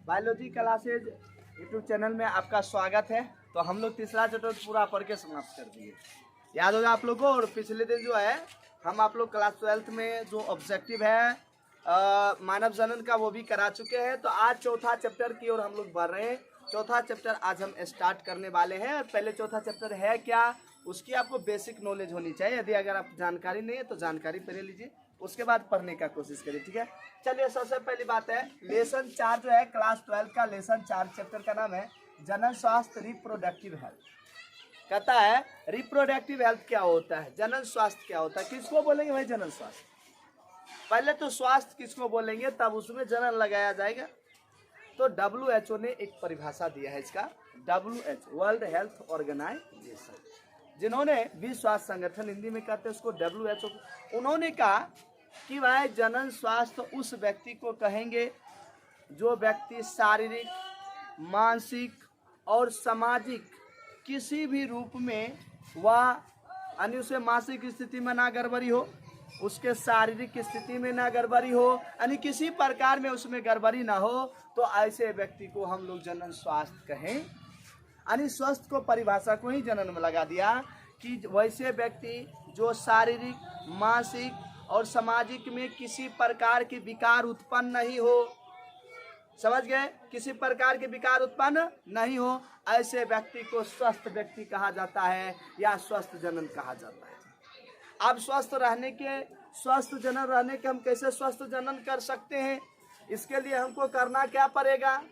Biology classes YouTube channel में आपका स्वागत है। तो हम लोग तीसरा चैप्टर पूरा पढ़ के समाप्त कर दिए, याद होगा आप लोगों को। और पिछले दिन जो है हम आप लोग क्लास 12th में जो ऑब्जेक्टिव है मानव जनन का वो भी करा चुके हैं। तो आज चौथा चैप्टर की ओर हम लोग बढ़ रहे हैं। चौथा चैप्टर आज हम स्टार्ट करने वाले हैं। और पहले चौथा चैप्टर है क्या, उसकी आपको बेसिक नॉलेज होनी चाहिए। यदि अगर आप जानकारी नहीं है तो जानकारी पहले लीजिए, उसके बाद पढ़ने का कोशिश करिए, ठीक है। चलिए, सबसे पहली बात है लेसन 4 जो है क्लास 12 का लेसन 4 चैप्टर का नाम है जनन स्वास्थ्य रिप्रोडक्टिव हेल्थ। कहता है रिप्रोडक्टिव हेल्थ क्या होता है, जनन स्वास्थ्य क्या होता है। किसको बोलेंगे भाई जनन स्वास्थ्य? पहले तो स्वास्थ्य किसको बोलेंगे, तब उसमें जनन लगाया जाएगा। तो WHO ने एक परिभाषा दिया है इसका, WHO वर्ल्ड हेल्थ ऑर्गेनाइजेशन, जिन्होंने विश्व स्वास्थ्य संगठन हिंदी में कहते हैं उसको WHO। उन्होंने कहा कि भाई जनन स्वास्थ्य उस व्यक्ति को कहेंगे जो व्यक्ति शारीरिक, मानसिक और सामाजिक किसी भी रूप में वह उसे मानसिक स्थिति में ना गड़बड़ी हो, उसके शारीरिक स्थिति में ना गड़बड़ी हो, यानी किसी प्रकार में उसमें गड़बड़ी ना हो, तो ऐसे व्यक्ति को हम लोग जनन स्वास्थ्य कहें। यानी स्वस्थ को परिभाषा को ही जनन में लगा दिया कि वैसे व्यक्ति जो शारीरिक, मानसिक और सामाजिक में किसी प्रकार के विकार उत्पन्न नहीं हो, समझ गए, किसी प्रकार के विकार उत्पन्न नहीं हो, ऐसे व्यक्ति को स्वस्थ व्यक्ति कहा जाता है या स्वस्थ जनन कहा जाता है। अब स्वस्थ जनन रहने के हम कैसे स्वस्थ जनन कर सकते हैं, इसके लिए हमको करना क्या पड़ेगा।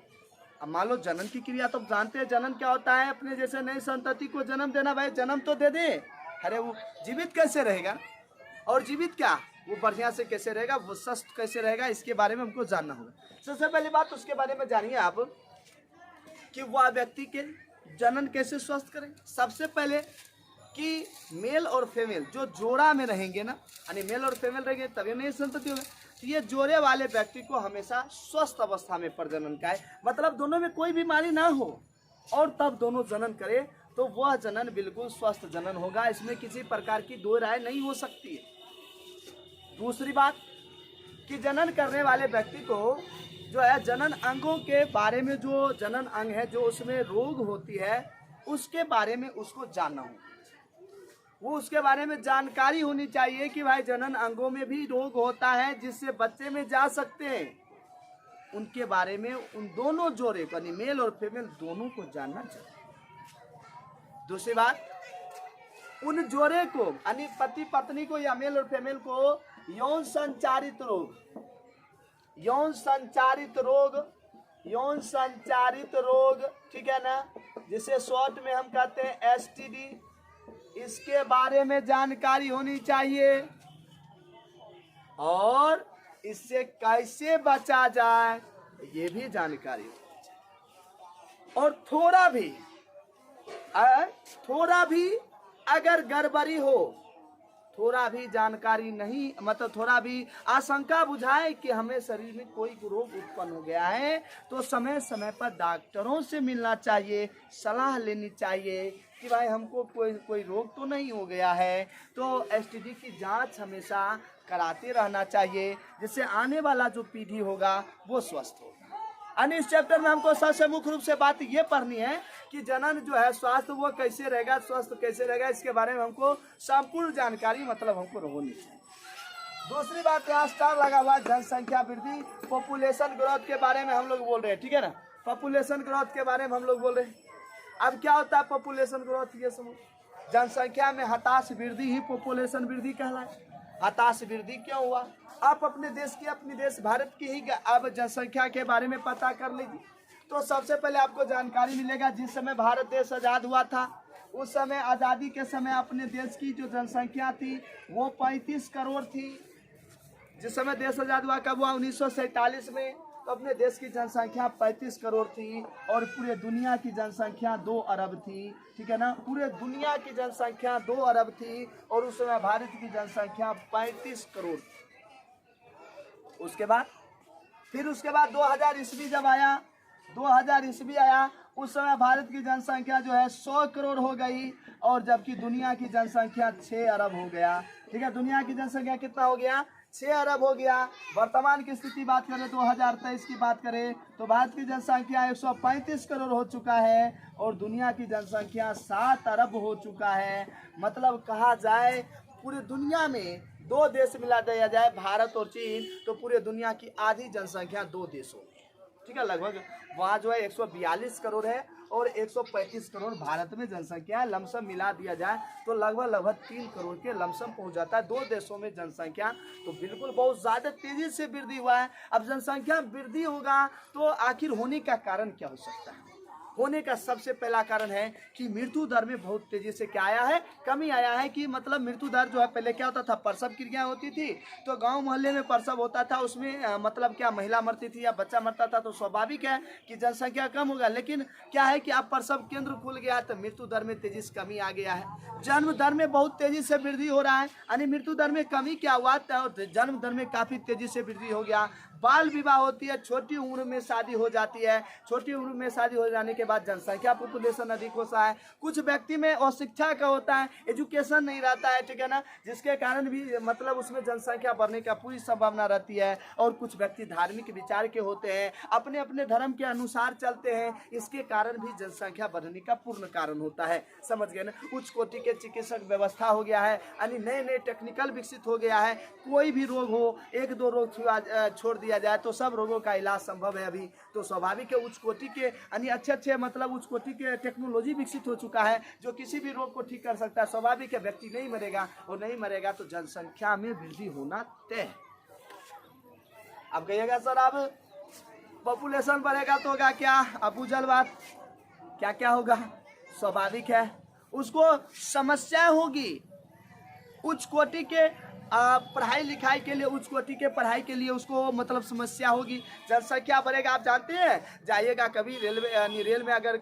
अब मान लो जनन की क्रिया तो जानते हैं, जनन क्या होता है, अपने जैसे नई संतति को जन्म देना। भाई जन्म तो दे दे, अरे वो जीवित कैसे रहेगा, और जीवित क्या वो बढ़िया से कैसे रहेगा, वो स्वस्थ कैसे रहेगा, इसके बारे में हमको जानना होगा। सबसे पहली बात उसके बारे में जानिए आप कि वह व्यक्ति के जनन कैसे स्वस्थ करें। सबसे पहले कि मेल और फीमेल जो जोड़ा में रहेंगे ना, यानी मेल और फीमेल रहेंगे तभी नई संतति होगी। तो ये जोड़े वाले व्यक्ति को हमेशा स्वस्थ अवस्था में प्रजनन का है, मतलब दोनों में कोई बीमारी ना हो और तब दोनों जनन करे, तो वह जनन बिल्कुल स्वस्थ जनन होगा। इसमें किसी प्रकार की दो राय नहीं हो सकती है। दूसरी बात कि जनन करने वाले व्यक्ति को जो है जनन अंगों के बारे में, जो जनन अंग है जो उसमें रोग होती है उसके बारे में उसको जानना हो, वो उसके बारे में जानकारी होनी चाहिए कि भाई जनन अंगों में भी रोग होता है जिससे बच्चे में जा सकते हैं। उनके बारे में उन दोनों जोड़े को, यानी मेल और फीमेल दोनों को जानना चाहिए। दूसरी बात, उन जोड़े को यानी पति पत्नी को या मेल और फीमेल को यौन संचारित रोग, ठीक है ना, जिसे शॉर्ट में हम कहते हैं STD, इसके बारे में जानकारी होनी चाहिए और इससे कैसे बचा जाए ये भी जानकारी होनी चाहिए। और थोड़ा भी अगर गड़बड़ी हो, थोड़ा भी जानकारी नहीं, मतलब थोड़ा भी आशंका बुझाए कि हमें शरीर में कोई रोग उत्पन्न हो गया है, तो समय समय पर डॉक्टरों से मिलना चाहिए, सलाह लेनी चाहिए कि भाई हमको कोई रोग तो नहीं हो गया है। तो STD की जांच हमेशा कराते रहना चाहिए, जिससे आने वाला जो पीढ़ी होगा वो स्वस्थ होगा। अन्य इस चैप्टर में हमको सबसे मुख्य रूप से बात ये पढ़नी है कि जनन जो है स्वास्थ्य वो कैसे रहेगा, स्वस्थ कैसे रहेगा, इसके बारे में हमको संपूर्ण जानकारी मतलब हमको होनी चाहिए। दूसरी बात, यहाँ स्टार लगा हुआ जनसंख्या वृद्धि, पॉपुलेशन ग्रोथ के बारे में हम लोग बोल रहे हैं, ठीक है ना। पॉपुलेशन ग्रोथ के बारे में हम लोग बोल रहे हैं। अब क्या होता है पॉपुलेशन ग्रोथ, ये समझ, जनसंख्या में हताश वृद्धि ही पॉपुलेशन वृद्धि कहलाए। हताश वृद्धि क्यों हुआ, आप अपने देश भारत की ही अब जनसंख्या के बारे में पता कर लीजिए। तो सबसे पहले आपको जानकारी मिलेगा, जिस समय भारत देश आज़ाद हुआ था उस समय, आज़ादी के समय अपने देश की जो जनसंख्या थी वो 35 करोड़ थी। जिस समय देश आज़ाद हुआ, कब हुआ, 1947 में, तो अपने देश की जनसंख्या 35 करोड़ थी और पूरे दुनिया की जनसंख्या 2 अरब थी, ठीक है ना। पूरे दुनिया की जनसंख्या 2 अरब थी और उस समय भारत की जनसंख्या 35 करोड़ थी। उसके बाद 2000 ईस्वी जब आया, 2000 ईस्वी आया, उस समय भारत की जनसंख्या जो है 100 करोड़ हो गई और जबकि दुनिया की जनसंख्या 6 अरब हो गया, ठीक है। दुनिया की जनसंख्या कितना हो गया, 6 अरब हो गया। वर्तमान की स्थिति बात करें 2023 की बात करें तो भारत की जनसंख्या 135 करोड़ हो चुका है और दुनिया की जनसंख्या 7 अरब हो चुका है। मतलब कहा जाए पूरी दुनिया में 2 देश मिला दिया जाए, भारत और चीन, तो पूरे दुनिया की आधी जनसंख्या 2 देशों में, ठीक है। लगभग वहाँ जो है 142 करोड़ है और 135 करोड़ भारत में जनसंख्या है। लमसम मिला दिया जाए तो लगभग 3 करोड़ के लमसम पहुंच जाता है 2 देशों में जनसंख्या। तो बिल्कुल बहुत ज़्यादा तेजी से वृद्धि हुआ है। अब जनसंख्या वृद्धि होगा तो आखिर होने का कारण क्या हो सकता है? होने का सबसे पहला कारण है कि मृत्यु दर में बहुत तेजी से क्या आया है, कमी आया है। कि मतलब मृत्यु दर जो है, पहले क्या होता था, प्रसव क्रिया होती थी तो गांव मोहल्ले में प्रसव होता था, उसमें मतलब क्या महिला मरती थी या बच्चा मरता था, तो स्वाभाविक है कि जनसंख्या कम होगा। लेकिन क्या है कि अब प्रसव केंद्र खुल गया तो मृत्यु दर में तेजी से कमी आ गया है। जन्म दर में बहुत तेजी से वृद्धि हो रहा है, यानी मृत्यु दर में कमी क्या हुआ, जन्म दर में काफी तेजी से वृद्धि हो गया। बाल विवाह होती है, छोटी उम्र में शादी हो जाती है। छोटी उम्र में शादी हो जाने के बाद जनसंख्या पॉपुलेशन अधिक होता है। कुछ व्यक्ति में अशिक्षा का होता है, एजुकेशन नहीं रहता है, ठीक है ना, जिसके कारण भी मतलब उसमें जनसंख्या बढ़ने का पूरी संभावना रहती है। और कुछ व्यक्ति धार्मिक विचार के होते हैं, अपने अपने धर्म के अनुसार चलते हैं, इसके कारण भी जनसंख्या बढ़ने का पूर्ण कारण होता है। समझ गए ना। उच्च कोटि के चिकित्सक व्यवस्था हो गया है, यानी नए नए टेक्निकल विकसित हो गया है। कोई भी रोग हो, 1-2 रोग छोड़ दिया जाए तो सब रोगों का इलाज संभव है अभी। तो स्वाभाविक है उच्च कोटि के यानी अच्छे मतलब उच्च कोटि के टेक्नोलॉजी विकसित हो चुका है जो किसी भी रोग को ठीक कर सकता है। स्वाभाविक है व्यक्ति नहीं मरेगा, और नहीं मरेगा तो जनसंख्या में वृद्धि होना तय है। अब कहिएगा सर अब पॉपुलेशन बढ़ेगा तो होगा क्या? अब बुझल बात, क्या क्या होगा? स्वाभाविक है उसको समस्या होगी। उच्च कोटि के पढ़ाई लिखाई के लिए, उच्च कोटि के पढ़ाई के लिए उसको मतलब समस्या होगी। जनसंख्या बढ़ेगा, आप जानते हैं, जाइएगा कभी रेलवे यानी रेल में अगर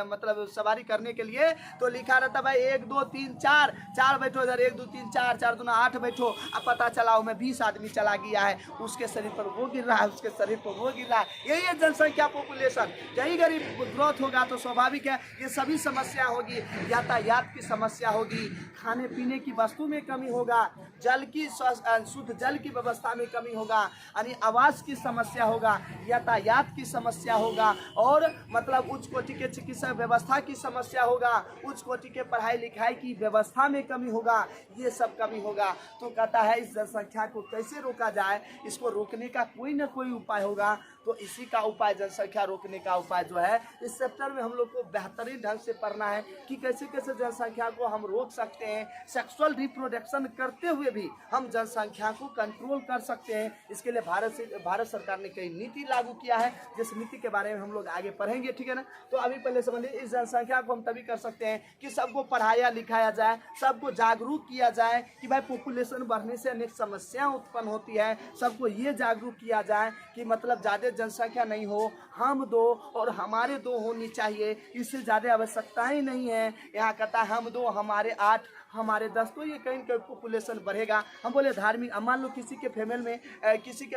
मतलब सवारी करने के लिए तो लिखा रहता भाई 1 2 3 4 बैठो इधर, 1 2 3 4 4 दूना 8 बैठो। अब पता चला उसमें 20 आदमी चला गया है, उसके शरीर पर वो गिर रहा है, उसके शरीर पर वो गिर रहा है। यही है जनसंख्या पॉपुलेशन। यही गरीब ग्रोथ होगा तो स्वाभाविक है ये सभी समस्या होगी। यातायात की समस्या होगी, खाने पीने की वस्तु में कमी होगा, जल की शुद्ध जल की व्यवस्था में कमी होगा, यानी आवास की समस्या होगा, यातायात की समस्या होगा, और मतलब उच्च कोटि के चिकित्सा व्यवस्था की समस्या होगा, उच्च कोटि के पढ़ाई लिखाई की व्यवस्था में कमी होगा, ये सब कमी होगा। तो कहता है इस जनसंख्या को कैसे रोका जाए, इसको रोकने का कोई ना कोई उपाय होगा। तो इसी का उपाय, जनसंख्या रोकने का उपाय जो है, इस चैप्टर में हम लोग को बेहतरीन ढंग से पढ़ना है कि कैसे कैसे जनसंख्या को हम रोक सकते हैं। सेक्सुअल रिप्रोडक्शन करते हुए भी हम जनसंख्या को कंट्रोल कर सकते हैं। इसके लिए भारत सरकार ने कई नीति लागू किया है, जिस नीति के बारे में हम लोग आगे पढ़ेंगे, ठीक है ना। तो अभी पहले समझिए, इस जनसंख्या को हम तभी कर सकते हैं कि सबको पढ़ाया लिखाया जाए, सबको जागरूक किया जाए कि भाई पॉपुलेशन बढ़ने से अनेक समस्याएं उत्पन्न होती है। सबको ये जागरूक किया जाए कि मतलब ज़्यादा जनसंख्या नहीं हो, हम 2 और हमारे 2 होनी चाहिए, इससे ज़्यादा आवश्यकता ही नहीं है। यहाँ कहता है हम 2 हमारे 8 हमारे 10, तो ये कहीं कहीं पॉपुलेशन बढ़ेगा। हम बोले धार्मिक, अब मान लो किसी के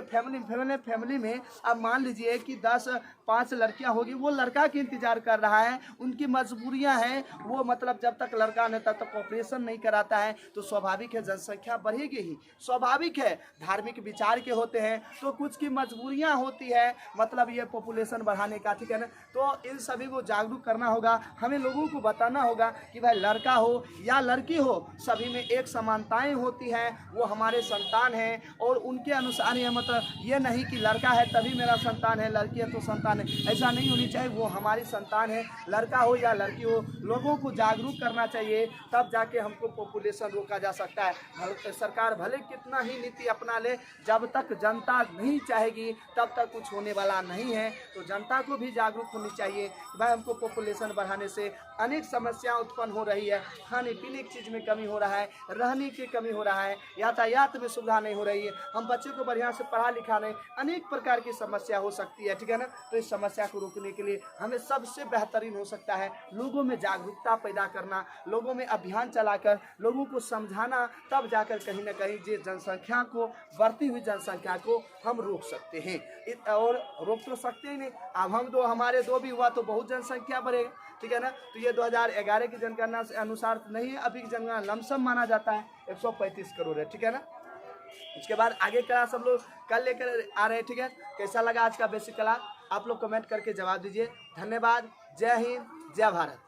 फैमिली में अब मान लीजिए कि 5 लड़कियां होगी, वो लड़का की इंतजार कर रहा है, उनकी मजबूरियां हैं, वो मतलब जब तक लड़का नहीं तब तक ऑपरेशन नहीं कराता है, तो स्वाभाविक है जनसंख्या बढ़ेगी ही। स्वाभाविक है धार्मिक विचार के होते हैं तो कुछ की मजबूरियां होती है, मतलब ये पॉपुलेशन बढ़ाने का, ठीक है ना। तो इन सभी को जागरूक करना होगा, हमें लोगों को बताना होगा कि भाई लड़का हो या लड़की हो, सभी में एक समानताएं होती हैं, वो हमारे संतान हैं और उनके अनुसार ये मतलब ये नहीं कि लड़का है तभी मेरा संतान है, लड़की है तो संतान है, ऐसा नहीं होनी चाहिए। वो हमारी संतान है, लड़का हो या लड़की हो, लोगों को जागरूक करना चाहिए, तब जाके हमको पॉपुलेशन रोका जा सकता है। सरकार भले कितना ही नीति अपना ले, जब तक जनता नहीं चाहेगी तब तक कुछ होने वाला नहीं है। तो जनता को भी जागरूक होनी चाहिए कि भाई हमको पॉपुलेशन बढ़ाने से अनेक समस्याएं उत्पन्न हो रही है, खाने पीने की चीज़ में कमी हो रहा है, रहने की कमी हो रहा है, यातायात में सुविधा नहीं हो रही है, हम बच्चे को बढ़िया से पढ़ा लिखा नहीं, अनेक प्रकार की समस्या हो सकती है, ठीक है ना। तो इस समस्या को रोकने के लिए हमें सबसे बेहतरीन हो सकता है लोगों में जागरूकता पैदा करना, लोगों में अभियान चलाकर लोगों को समझाना, तब जाकर कहीं ना कहीं ये जनसंख्या को, बढ़ती हुई जनसंख्या को हम रोक सकते हैं। और रोक तो सकते ही नहीं, अब हम 2 हमारे 2 भी हुआ तो बहुत जनसंख्या बढ़ेगा, ठीक है ना। तो ये 2011 की जनगणना के अनुसार नहीं है, अभी की जनगणना लमसम माना जाता है 135 करोड़ है, ठीक है ना। उसके बाद आगे क्लास हम लोग कल लेकर आ रहे हैं, ठीक है। कैसा लगा आज का बेसिक क्लास आप लोग कमेंट करके जवाब दीजिए। धन्यवाद। जय हिंद, जय भारत।